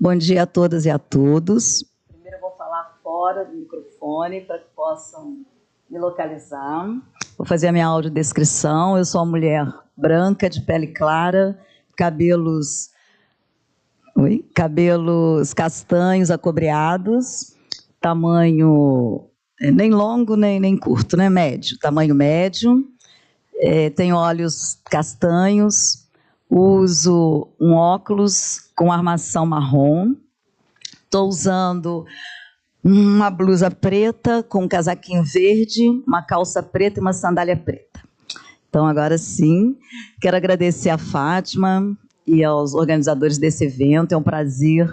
Bom dia a todas e a todos. Primeiro eu vou falar fora do microfone para que possam me localizar. Vou fazer a minha audiodescrição. Eu sou uma mulher branca, de pele clara, cabelos castanhos, acobreados, tamanho nem longo nem curto, né? Médio, tamanho médio. Tenho olhos castanhos, uso um óculos com armação marrom. Estou usando uma blusa preta com um casaquinho verde, uma calça preta e uma sandália preta. Então, agora sim, quero agradecer a Fátima e aos organizadores desse evento. É um prazer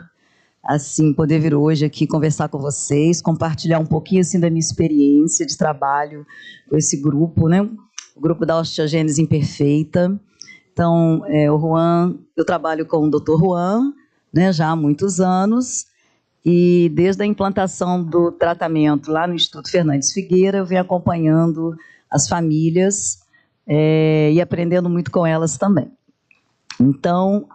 assim, poder vir hoje aqui conversar com vocês, compartilhar um pouquinho assim, da minha experiência de trabalho com esse grupo, né? O grupo da osteogênese imperfeita. Então, o Juan, eu trabalho com o Dr. Juan, né, já há muitos anos, e desde a implantação do tratamento lá no Instituto Fernandes Figueira, eu venho acompanhando as famílias e aprendendo muito com elas também. Então,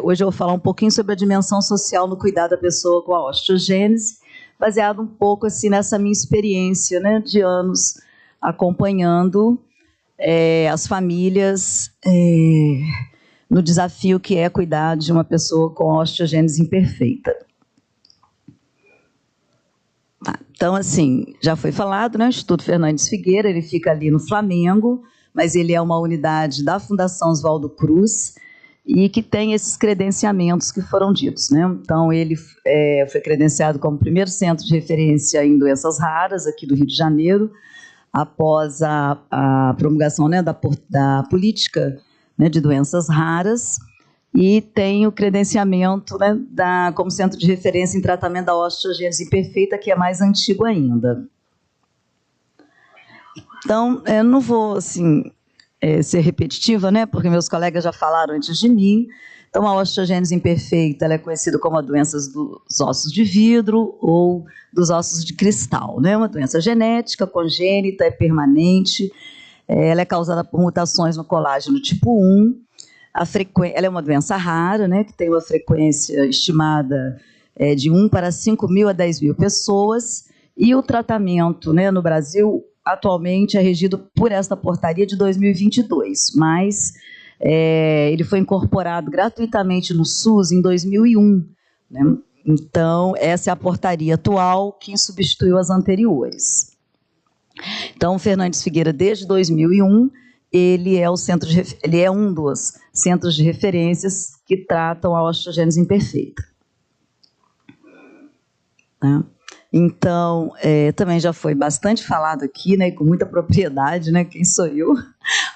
hoje eu vou falar um pouquinho sobre a dimensão social no cuidado da pessoa com a osteogênese, baseado um pouco assim, nessa minha experiência, né, de anos acompanhando as famílias no desafio que é cuidar de uma pessoa com osteogênese imperfeita. Então, assim, já foi falado, né? O Instituto Fernandes Figueira, ele fica ali no Flamengo, mas ele é uma unidade da Fundação Oswaldo Cruz e que tem esses credenciamentos que foram ditos, né? Então, ele foi credenciado como primeiro centro de referência em doenças raras aqui do Rio de Janeiro, após a promulgação, né, da política, né, de doenças raras, e tem o credenciamento, né, como centro de referência em tratamento da osteogênese imperfeita, que é mais antigo ainda. Então, eu não vou assim, ser repetitiva, né, porque meus colegas já falaram antes de mim. Então, a osteogênese imperfeita ela é conhecida como a doença dos ossos de vidro ou dos ossos de cristal, né? Uma doença genética, congênita, é permanente, ela é causada por mutações no colágeno tipo 1, ela é uma doença rara, né? Que tem uma frequência estimada de 1 para 5.000 a 10.000 pessoas, e o tratamento, né, no Brasil, atualmente é regido por esta portaria de 2022, mas ele foi incorporado gratuitamente no SUS em 2001, né? Então, essa é a portaria atual que substituiu as anteriores. Então, o Fernandes Figueira, desde 2001, ele é um dos centros de referências que tratam a osteogênese imperfeita. Né? Então, também já foi bastante falado aqui, né, com muita propriedade, né, quem sou eu,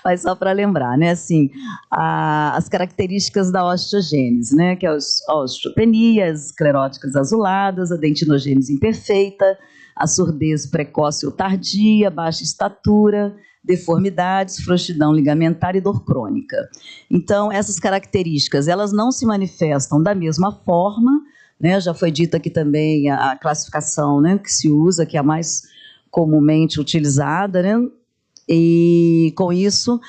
mas só para lembrar, né, assim, as características da osteogênese, né, que é a osteopenia, as escleróticas azuladas, a dentinogênese imperfeita, a surdez precoce ou tardia, baixa estatura, deformidades, frouxidão ligamentar e dor crônica. Então, essas características, elas não se manifestam da mesma forma, né, já foi dita aqui também a classificação, né, que se usa, que é a mais comumente utilizada, né, e com isso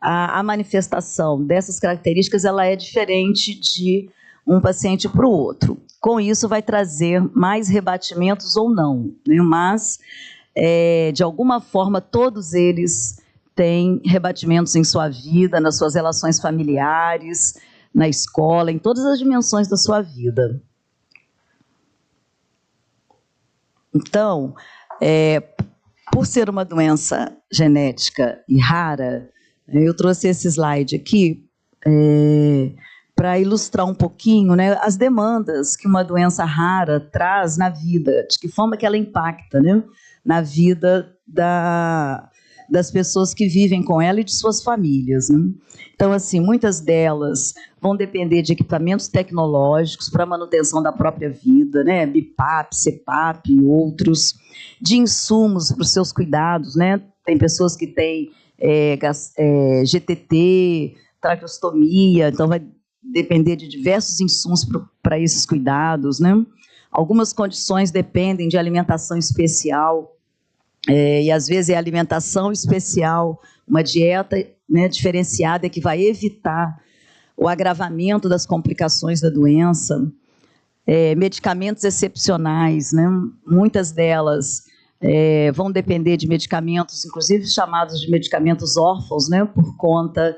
a manifestação dessas características ela é diferente de um paciente para o outro. Com isso vai trazer mais rebatimentos ou não, né, mas de alguma forma todos eles têm rebatimentos em sua vida, nas suas relações familiares, na escola, em todas as dimensões da sua vida. Então, por ser uma doença genética e rara, eu trouxe esse slide aqui para ilustrar um pouquinho, né, as demandas que uma doença rara traz na vida, de que forma que ela impacta, né, na vida das pessoas que vivem com ela e de suas famílias, né? Então, assim, muitas delas vão depender de equipamentos tecnológicos para a manutenção da própria vida, né? BIPAP, CPAP e outros, de insumos para os seus cuidados, né? Tem pessoas que têm GTT, traqueostomia, então vai depender de diversos insumos para esses cuidados, né? Algumas condições dependem de alimentação especial, e às vezes é alimentação especial, uma dieta, né, diferenciada que vai evitar o agravamento das complicações da doença. medicamentos excepcionais, né? Muitas delas vão depender de medicamentos, inclusive chamados de medicamentos órfãos, né? Por conta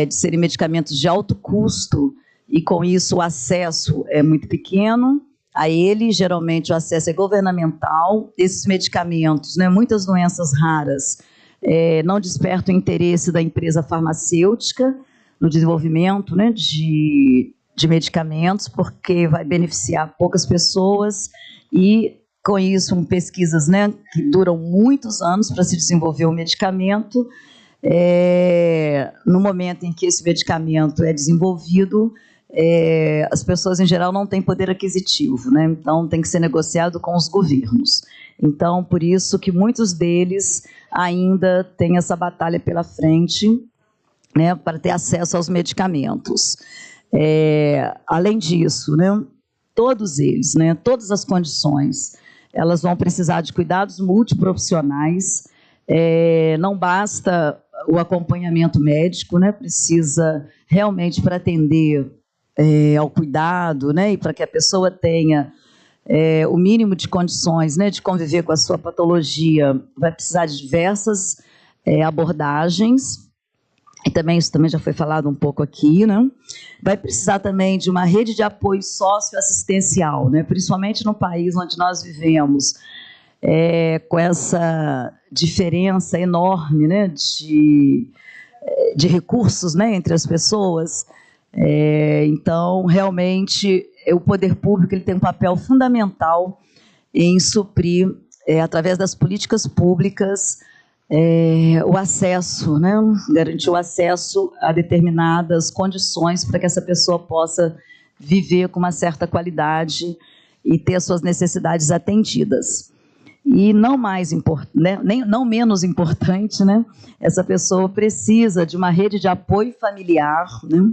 de serem medicamentos de alto custo, e com isso o acesso é muito pequeno a ele, geralmente o acesso é governamental. Esses medicamentos, né, muitas doenças raras, não despertam o interesse da empresa farmacêutica no desenvolvimento, né, de medicamentos, porque vai beneficiar poucas pessoas, e com isso pesquisas, né, que duram muitos anos para se desenvolver um medicamento. No momento em que esse medicamento é desenvolvido, as pessoas em geral não têm poder aquisitivo, né? Então tem que ser negociado com os governos. Então, por isso que muitos deles ainda têm essa batalha pela frente, né, para ter acesso aos medicamentos. Além disso, né, todos eles, né, todas as condições, elas vão precisar de cuidados multiprofissionais. Não basta o acompanhamento médico, né, precisa realmente, para atender ao cuidado, né, e para que a pessoa tenha o mínimo de condições, né, de conviver com a sua patologia, vai precisar de diversas abordagens. E também isso também já foi falado um pouco aqui, né? Vai precisar também de uma rede de apoio socioassistencial, né? Principalmente no país onde nós vivemos, com essa diferença enorme, né, de recursos, né, entre as pessoas. Então, realmente, o poder público ele tem um papel fundamental em suprir, através das políticas públicas, o acesso, né? Garantir o acesso a determinadas condições para que essa pessoa possa viver com uma certa qualidade e ter as suas necessidades atendidas. E não não menos importante, né? Essa pessoa precisa de uma rede de apoio familiar, né?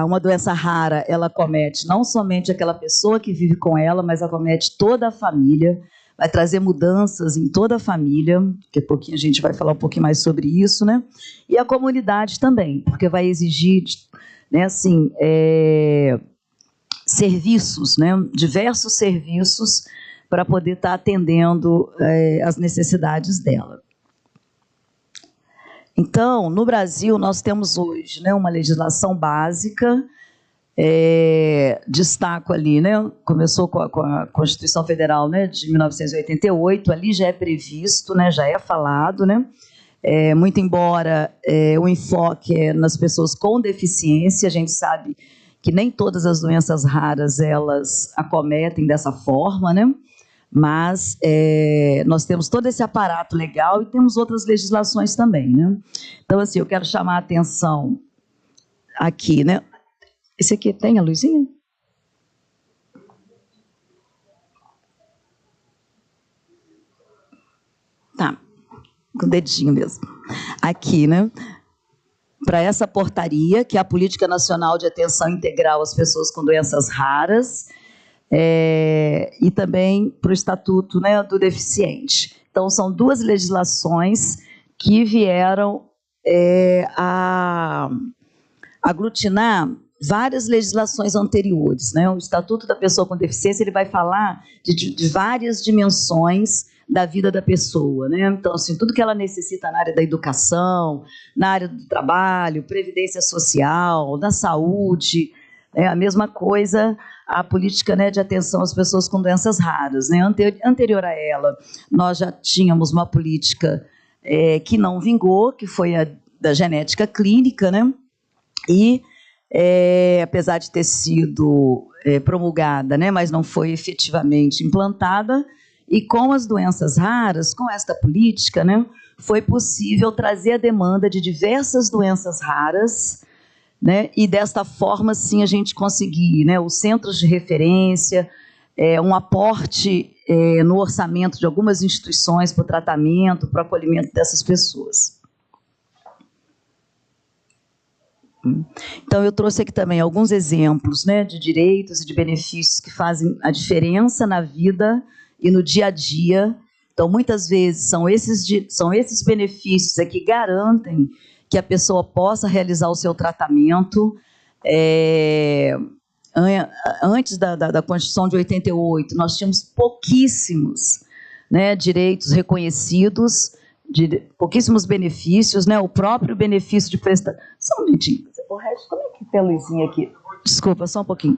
Uma doença rara, ela acomete não somente aquela pessoa que vive com ela, mas acomete toda a família. Vai trazer mudanças em toda a família, daqui a pouquinho a gente vai falar um pouquinho mais sobre isso, né? E a comunidade também, porque vai exigir, né, assim, serviços, né, diversos serviços para poder estar atendendo as necessidades dela. Então, no Brasil, nós temos hoje, né, uma legislação básica. Destaco ali, né, começou com a Constituição Federal, né, de 1988, ali já é previsto, né, já é falado, né, muito embora o enfoque é nas pessoas com deficiência, a gente sabe que nem todas as doenças raras elas acometem dessa forma, né, mas nós temos todo esse aparato legal e temos outras legislações também, né. Então, assim, eu quero chamar a atenção aqui, né. Esse aqui tem a luzinha? Tá, com o dedinho mesmo. Aqui, né? Para essa portaria, que é a Política Nacional de Atenção Integral às Pessoas com Doenças Raras, e também para o Estatuto, né, do Deficiente. Então, são duas legislações que vieram a aglutinar várias legislações anteriores, né? O Estatuto da Pessoa com Deficiência ele vai falar de várias dimensões da vida da pessoa, né? Então, assim, tudo que ela necessita na área da educação, na área do trabalho, previdência social, da saúde, a mesma coisa a política, né, de atenção às pessoas com doenças raras, né? Anterior a ela, nós já tínhamos uma política que não vingou, que foi a da genética clínica, né? E apesar de ter sido promulgada, né, mas não foi efetivamente implantada, e com as doenças raras, com esta política, né, foi possível trazer a demanda de diversas doenças raras, né, e desta forma, sim, a gente conseguir, né, os centros de referência, um aporte no orçamento de algumas instituições para o tratamento, para o acolhimento dessas pessoas. Então, eu trouxe aqui também alguns exemplos, né, de direitos e de benefícios que fazem a diferença na vida e no dia a dia. Então, muitas vezes, são esses benefícios que garantem que a pessoa possa realizar o seu tratamento. antes da Constituição de 88, nós tínhamos pouquíssimos, né, direitos reconhecidos, pouquíssimos benefícios, né, o próprio benefício de prestação. Só um minutinho. O resto, como é que tem a luzinha aqui? Desculpa, só um pouquinho.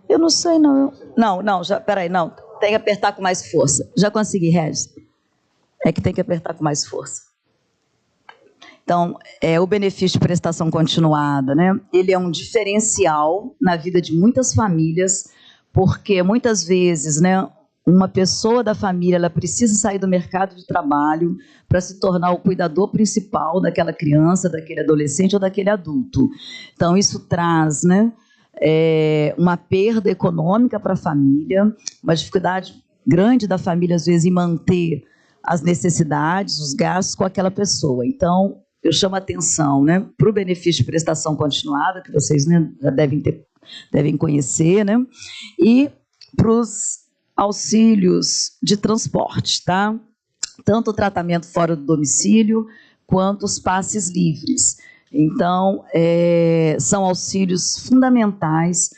Eu não sei, não. Não, já, peraí, não. Tem que apertar com mais força. Já consegui, Regis. É que tem que apertar com mais força. Então, o benefício de prestação continuada, né? Ele é um diferencial na vida de muitas famílias, porque muitas vezes, né, uma pessoa da família ela precisa sair do mercado de trabalho para se tornar o cuidador principal daquela criança, daquele adolescente ou daquele adulto. Então, isso traz, né, uma perda econômica para a família, uma dificuldade grande da família, às vezes, em manter as necessidades, os gastos com aquela pessoa. Então, eu chamo a atenção, né, para o benefício de prestação continuada, que vocês, né, já devem conhecer, né, e para os auxílios de transporte, tá? Tanto o tratamento fora do domicílio, quanto os passes livres. Então, são auxílios fundamentais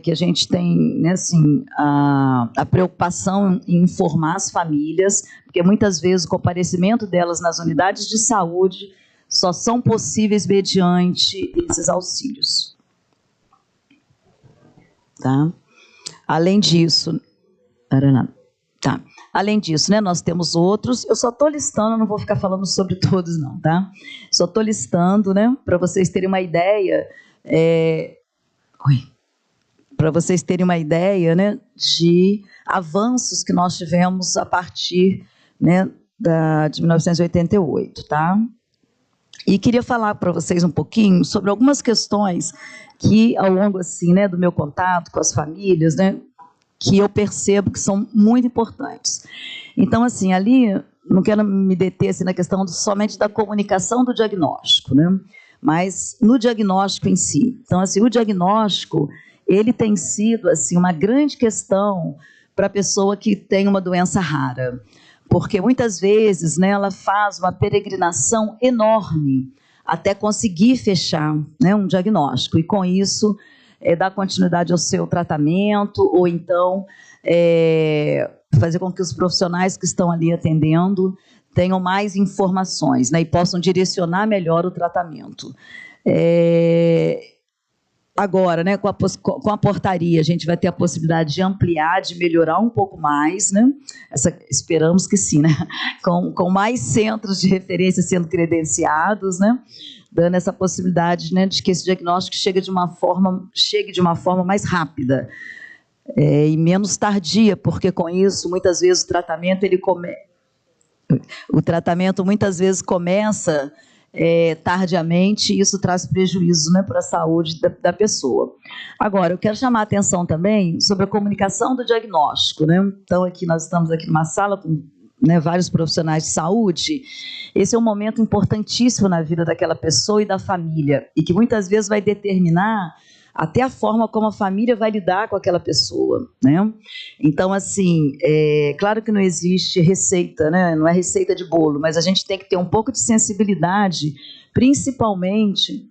que a gente tem, né, assim, a preocupação em informar as famílias, porque muitas vezes o comparecimento delas nas unidades de saúde só são possíveis mediante esses auxílios. Tá? Além disso, além disso, né, nós temos outros, eu só estou listando, não vou ficar falando sobre todos não, tá? Só estou listando, né, para vocês terem uma ideia, para vocês terem uma ideia, né, de avanços que nós tivemos a partir, né, de 1988, tá? E queria falar para vocês um pouquinho sobre algumas questões que, ao longo assim, né, do meu contato com as famílias, né, que eu percebo que são muito importantes. Então, assim, ali, não quero me deter assim, na questão somente da comunicação do diagnóstico, né, mas no diagnóstico em si. Então, assim, o diagnóstico, ele tem sido assim, uma grande questão para a pessoa que tem uma doença rara, porque muitas vezes, né, ela faz uma peregrinação enorme até conseguir fechar, né, um diagnóstico, e com isso dar continuidade ao seu tratamento, ou então fazer com que os profissionais que estão ali atendendo tenham mais informações, né, e possam direcionar melhor o tratamento. Agora, né, com a portaria, a gente vai ter a possibilidade de ampliar, de melhorar um pouco mais, né? Esperamos que sim, né? Com mais centros de referência sendo credenciados, né? Dando essa possibilidade, né, de que esse diagnóstico chegue de uma forma mais rápida e menos tardia, porque com isso, muitas vezes, o tratamento muitas vezes começa tardiamente, e isso traz prejuízo, né, para a saúde da pessoa. Agora, eu quero chamar a atenção também sobre a comunicação do diagnóstico, né? Então, nós estamos aqui numa sala com, né, vários profissionais de saúde. Esse é um momento importantíssimo na vida daquela pessoa e da família, e que muitas vezes vai determinar até a forma como a família vai lidar com aquela pessoa, né? Então, assim, claro que não existe receita, né? Não é receita de bolo, mas a gente tem que ter um pouco de sensibilidade, principalmente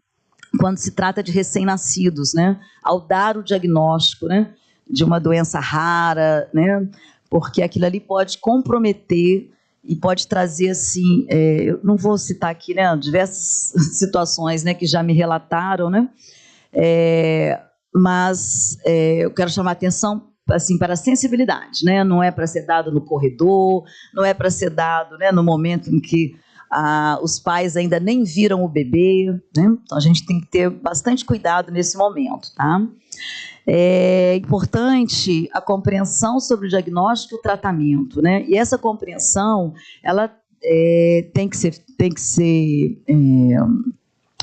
quando se trata de recém-nascidos, né? Ao dar o diagnóstico, né, de uma doença rara, né? Porque aquilo ali pode comprometer e pode trazer, assim, eu não vou citar aqui, né, diversas situações, né, que já me relataram, né? Mas eu quero chamar a atenção, assim, para a sensibilidade, né? Não é para ser dado no corredor, não é para ser dado, né, no momento em que os pais ainda nem viram o bebê, né? Então a gente tem que ter bastante cuidado nesse momento, tá? É importante a compreensão sobre o diagnóstico e o tratamento, né? E essa compreensão, ela tem que ser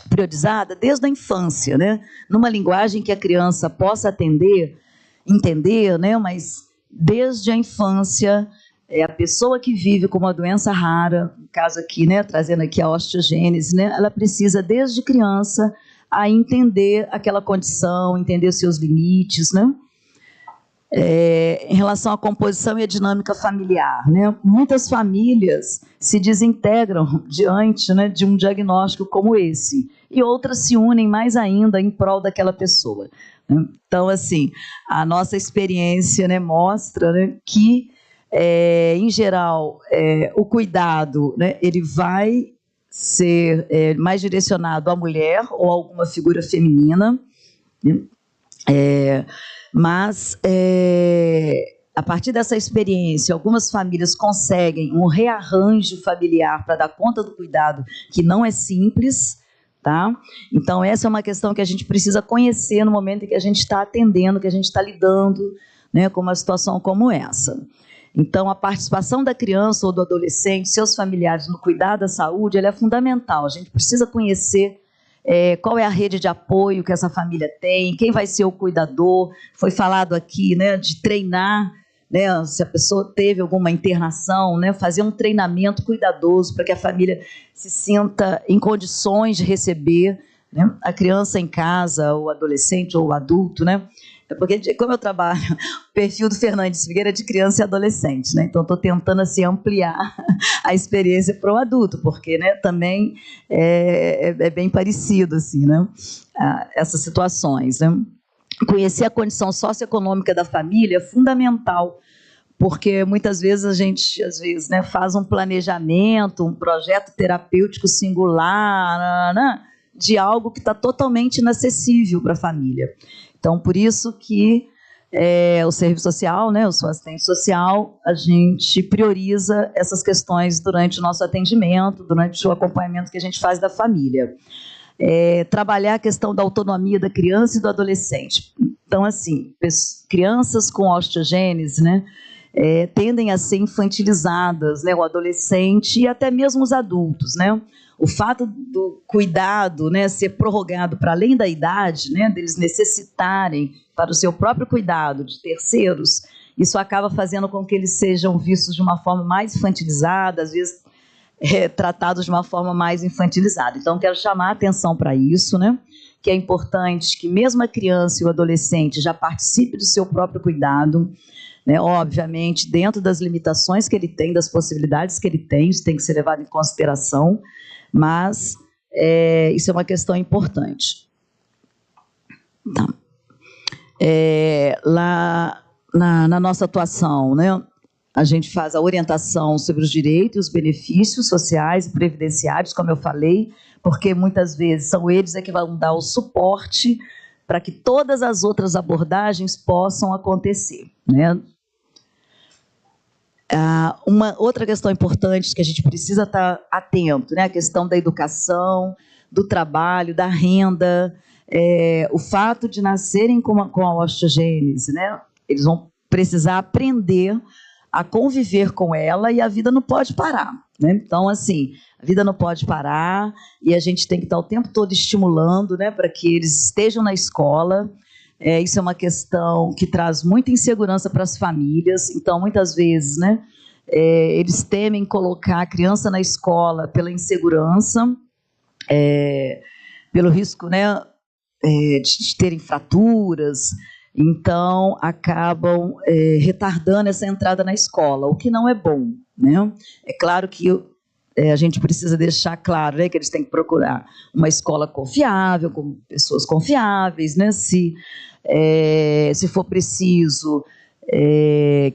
priorizada desde a infância, né? Numa linguagem que a criança possa entender, né? Mas desde a infância, a pessoa que vive com uma doença rara, no caso aqui, né, trazendo aqui a osteogênese, né, ela precisa desde criança a entender aquela condição, entender os seus limites, né? Em relação à composição e à dinâmica familiar, né? Muitas famílias se desintegram diante, né, de um diagnóstico como esse, e outras se unem mais ainda em prol daquela pessoa. Então, assim, a nossa experiência, né, mostra, né, que, em geral, o cuidado, né, ele vai ser mais direcionado à mulher ou a alguma figura feminina, né? Mas, a partir dessa experiência, algumas famílias conseguem um rearranjo familiar para dar conta do cuidado, que não é simples, tá? Então, essa é uma questão que a gente precisa conhecer no momento em que a gente está atendendo, que a gente está lidando, né, com uma situação como essa. Então, a participação da criança ou do adolescente, seus familiares no cuidado da saúde, ela é fundamental. A gente precisa conhecer qual é a rede de apoio que essa família tem, quem vai ser o cuidador. Foi falado aqui, né, de treinar, né, se a pessoa teve alguma internação, né, fazer um treinamento cuidadoso para que a família se sinta em condições de receber, né, a criança em casa, o adolescente ou o adulto, né? Porque, como eu trabalho, o perfil do Fernandes Figueira é de criança e adolescente, né? Então, estou tentando assim, ampliar a experiência para o adulto, porque, né, também é bem parecido assim, né, essas situações, né? Conhecer a condição socioeconômica da família é fundamental, porque muitas vezes a gente, né, faz um planejamento, um projeto terapêutico singular, né, de algo que está totalmente inacessível para a família. Então, por isso que o serviço social, né, eu sou assistente social, a gente prioriza essas questões durante o nosso atendimento, durante o acompanhamento que a gente faz da família. Trabalhar a questão da autonomia da criança e do adolescente. Então, assim, crianças com osteogênese, né, tendem a ser infantilizadas, né, o adolescente e até mesmo os adultos, né? O fato do cuidado, né, ser prorrogado para além da idade, né, deles necessitarem para o seu próprio cuidado de terceiros, isso acaba fazendo com que eles sejam vistos de uma forma mais infantilizada, às vezes tratados de uma forma mais infantilizada. Então, quero chamar a atenção para isso, né, que é importante que mesmo a criança e o adolescente já participe do seu próprio cuidado, né, obviamente, dentro das limitações que ele tem, das possibilidades que ele tem, isso tem que ser levado em consideração, mas isso é uma questão importante. Tá. Lá na nossa atuação, né, a gente faz a orientação sobre os direitos e os benefícios sociais e previdenciários, como eu falei, porque muitas vezes são eles que vão dar o suporte para que todas as outras abordagens possam acontecer, né? Uma outra questão importante que a gente precisa estar atento, né? A questão da educação, do trabalho, da renda, o fato de nascerem com a osteogênese, né? Eles vão precisar aprender a conviver com ela e a vida não pode parar, né? Então, assim, a vida não pode parar e a gente tem que estar o tempo todo estimulando, né, para que eles estejam na escola. Isso é uma questão que traz muita insegurança para as famílias. Então, muitas vezes, né, eles temem colocar a criança na escola pela insegurança, pelo risco, né, de terem fraturas. Então, acabam retardando essa entrada na escola, o que não é bom, né? É claro que a gente precisa deixar claro, né, que eles têm que procurar uma escola confiável, com pessoas confiáveis, né? Se for preciso,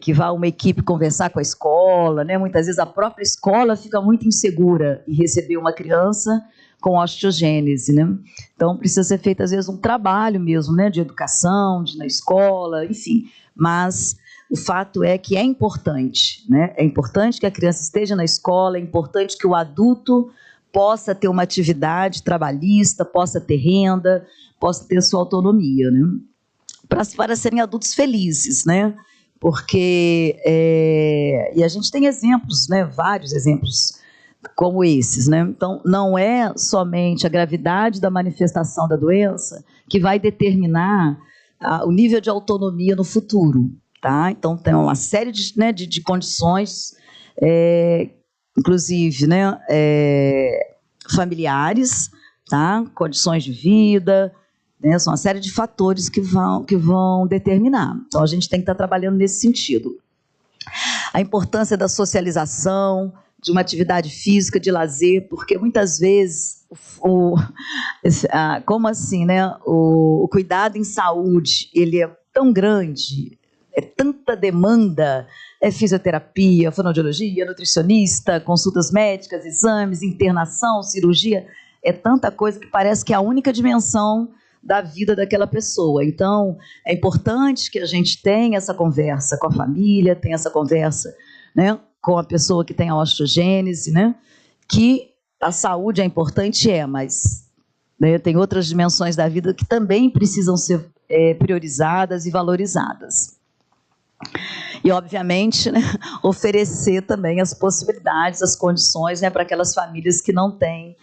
que vá uma equipe conversar com a escola, né? Muitas vezes a própria escola fica muito insegura em receber uma criança com osteogênese, né? Então, precisa ser feito, às vezes, um trabalho mesmo, né, de educação, na escola, enfim. Mas o fato é que é importante, né? É importante que a criança esteja na escola, é importante que o adulto possa ter uma atividade trabalhista, possa ter renda, possa ter sua autonomia, né? Para serem adultos felizes, né? Porque, e a gente tem exemplos, né, vários exemplos como esses, né? Então, não é somente a gravidade da manifestação da doença que vai determinar o nível de autonomia no futuro, tá? Então, tem uma série de condições, inclusive, né, familiares, tá? Condições de vida, né? São uma série de fatores que vão determinar. Então, a gente tem que estar trabalhando nesse sentido. A importância da socialização, de uma atividade física, de lazer, porque muitas vezes, como assim, né? O cuidado em saúde, ele é tão grande, é tanta demanda, é fisioterapia, fonoaudiologia, nutricionista, consultas médicas, exames, internação, cirurgia, é tanta coisa que parece que é a única dimensão da vida daquela pessoa. Então, é importante que a gente tenha essa conversa com a família, tenha essa conversa, né, com a pessoa que tem a osteogênese, né, que a saúde é importante, mas, né, tem outras dimensões da vida que também precisam ser priorizadas e valorizadas. E, obviamente, né, oferecer também as possibilidades, as condições, né, para aquelas famílias que não têm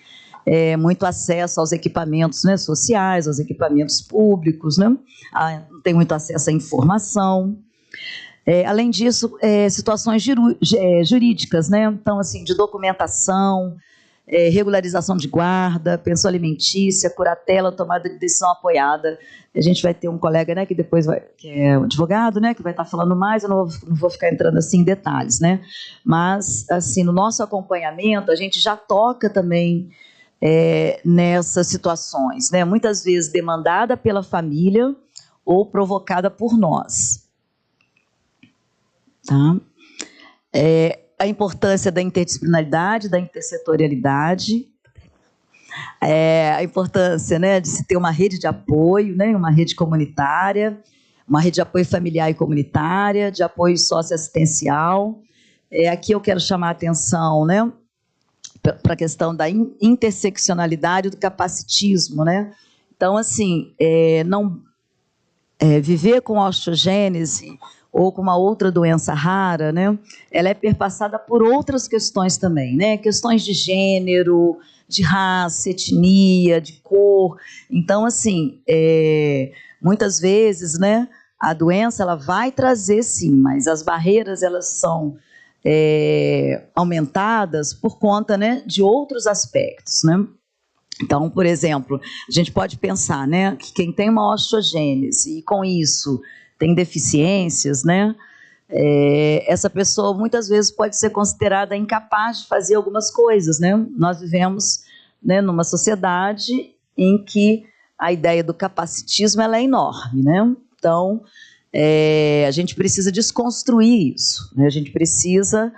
muito acesso aos equipamentos, né, sociais, aos equipamentos públicos, né, não tem muito acesso à informação. Além disso, situações jurídicas, né, então, assim, de documentação, regularização de guarda, pensão alimentícia, curatela, tomada de decisão apoiada. A gente vai ter um colega, né, que depois que é um advogado, né, que vai estar falando mais, eu não vou ficar entrando assim em detalhes, né, mas, assim, no nosso acompanhamento, a gente já toca também nessas situações, né, muitas vezes demandada pela família ou provocada por nós. Tá? A importância da interdisciplinaridade, da intersetorialidade, a importância, né, de se ter uma rede de apoio, né, uma rede comunitária, uma rede de apoio familiar e comunitária, de apoio socioassistencial. Aqui eu quero chamar a atenção, né, para a questão da interseccionalidade do capacitismo, né? Então, assim, viver com osteogênese ou com uma outra doença rara, né? Ela é perpassada por outras questões também, né? Questões de gênero, de raça, etnia, de cor. Então, assim, muitas vezes, né, a doença ela vai trazer, sim, mas as barreiras elas são aumentadas por conta, né, de outros aspectos, né? Então, por exemplo, a gente pode pensar, né, que quem tem uma osteogênese e com isso tem deficiências, né, essa pessoa muitas vezes pode ser considerada incapaz de fazer algumas coisas, né? Nós vivemos, né, numa sociedade em que a ideia do capacitismo ela é enorme, né? Então, a gente precisa desconstruir isso, né? A gente precisa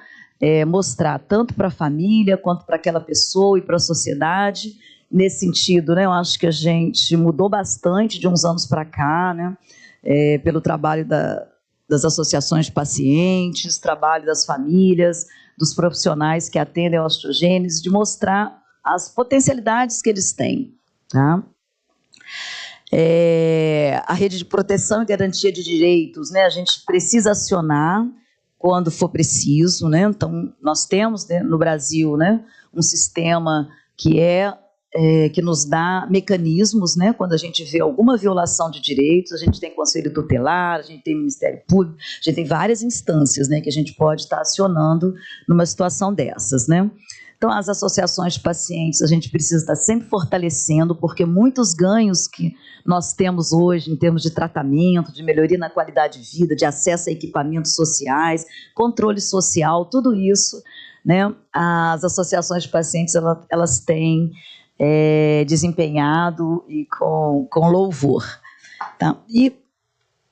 mostrar tanto para a família quanto para aquela pessoa e para a sociedade. Nesse sentido, né, eu acho que a gente mudou bastante de uns anos para cá, né, pelo trabalho das associações de pacientes, trabalho das famílias, dos profissionais que atendem a osteogênese, de mostrar as potencialidades que eles têm. Tá? A rede de proteção e garantia de direitos, né, a gente precisa acionar quando for preciso, né? Então, nós temos, né, no Brasil, né, um sistema que nos dá mecanismos, né, quando a gente vê alguma violação de direitos, a gente tem Conselho Tutelar, a gente tem Ministério Público, a gente tem várias instâncias, né, que a gente pode estar acionando numa situação dessas, né? Então, as associações de pacientes, a gente precisa estar sempre fortalecendo, porque muitos ganhos que nós temos hoje em termos de tratamento, de melhoria na qualidade de vida, de acesso a equipamentos sociais, controle social, tudo isso, né, as associações de pacientes, elas têm desempenhado e com louvor. Tá? E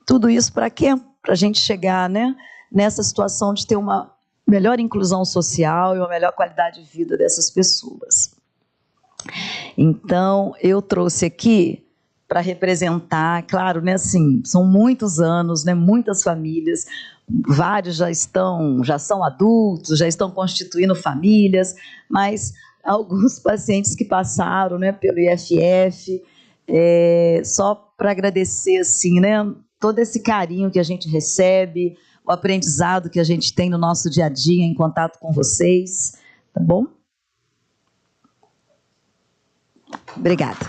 tudo isso para quê? Para a gente chegar, né, nessa situação de ter uma melhor inclusão social e uma melhor qualidade de vida dessas pessoas. Então, eu trouxe aqui para representar, claro, né, assim, são muitos anos, né, muitas famílias, vários já são adultos, já estão constituindo famílias, mas alguns pacientes que passaram, né, pelo IFF, só para agradecer, assim, né, todo esse carinho que a gente recebe, o aprendizado que a gente tem no nosso dia a dia em contato com vocês, tá bom? Obrigada.